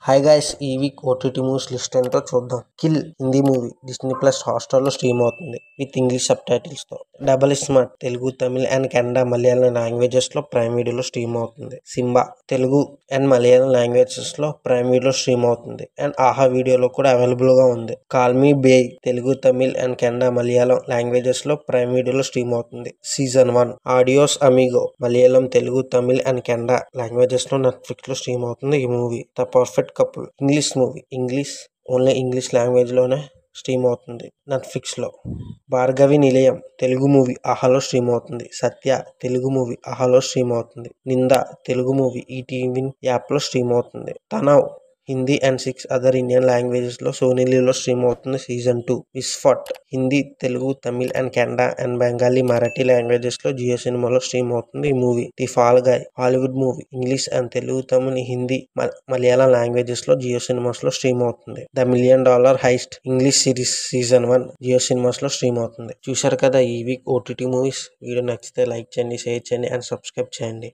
Hi guys, ఈ week OTT movies list ఏంటో చూద్దాం. Kill Hindi movie Disney plus హాట్‌స్టార్లో స్ట్రీమ్ అవుతుంది విత్ ఇంగ్లీష్ సబ్‌టైటిల్స్తో. Double smart Telugu, Tamil and Kannada, Malayalam లాంగ్వేజెస్లో ప్రైమ్ వీడియోలో స్ట్రీమ్ అవుతుంది. సింబా తెలుగు అండ్ మలయాళం లాంగ్వేజెస్లో ప్రైమ్ వీడియోలో స్ట్రీమ్ అవుతుంది అండ్ ఆహా వీడియోలో కూడా అవైలబుల్గా ఉంది. Call me bae Telugu, Tamil and Kannada, Malayalam లాంగ్వేజెస్లో ప్రైమ్ వీడియోలో స్ట్రీమ్ అవుతుంది. Season 1 adios amigo Malayalam, Telugu, Tamil and Kannada లాంగ్వేజెస్లో నెట్ఫ్లిక్స్లో స్ట్రీమ్ అవుతుంది. ఈ movie the perfect couple English movie, only English లాంగ్వేజ్లోనే స్ట్రీమ్ అవుతుంది నెట్ఫ్లిక్స్లో. భార్గవి నిలయం తెలుగు మూవీ ఆహాలో స్ట్రీమ్ అవుతుంది. సత్య తెలుగు మూవీ ఆహాలో స్ట్రీమ్ అవుతుంది. నింద తెలుగు మూవీ ఈటీవీ యాప్లో స్ట్రీమ్ అవుతుంది. Tanaav Hindi and 6 other Indian లాంగ్వేజెస్లో సోనీ లీవ్లో స్ట్రీమ్ అవుతుంది. సీజన్ 2 విస్ఫట్ హిందీ, తెలుగు, తమిళ్ అండ్ కన్నడ అండ్ బెంగాలీ, మరాఠీ లాంగ్వేజెస్లో జియో సినిమాలో స్ట్రీమ్ అవుతుంది. ఈ movie the fall guy Hollywood movie English and Telugu, Tamil, Hindi, Malayalam లాంగ్వేజెస్లో జియో సినిమాస్లో స్ట్రీమ్ అవుతుంది. The million dollar heist English series season 1 Jio సినిమాస్లో స్ట్రీమ్ అవుతుంది. చూశారు కదా ఈ వీక్ ఓటీటీ మూవీస్. వీడియో నచ్చితే లైక్ చేయండి, షేర్ చేయండి అండ్ సబ్స్క్రైబ్ చేయండి.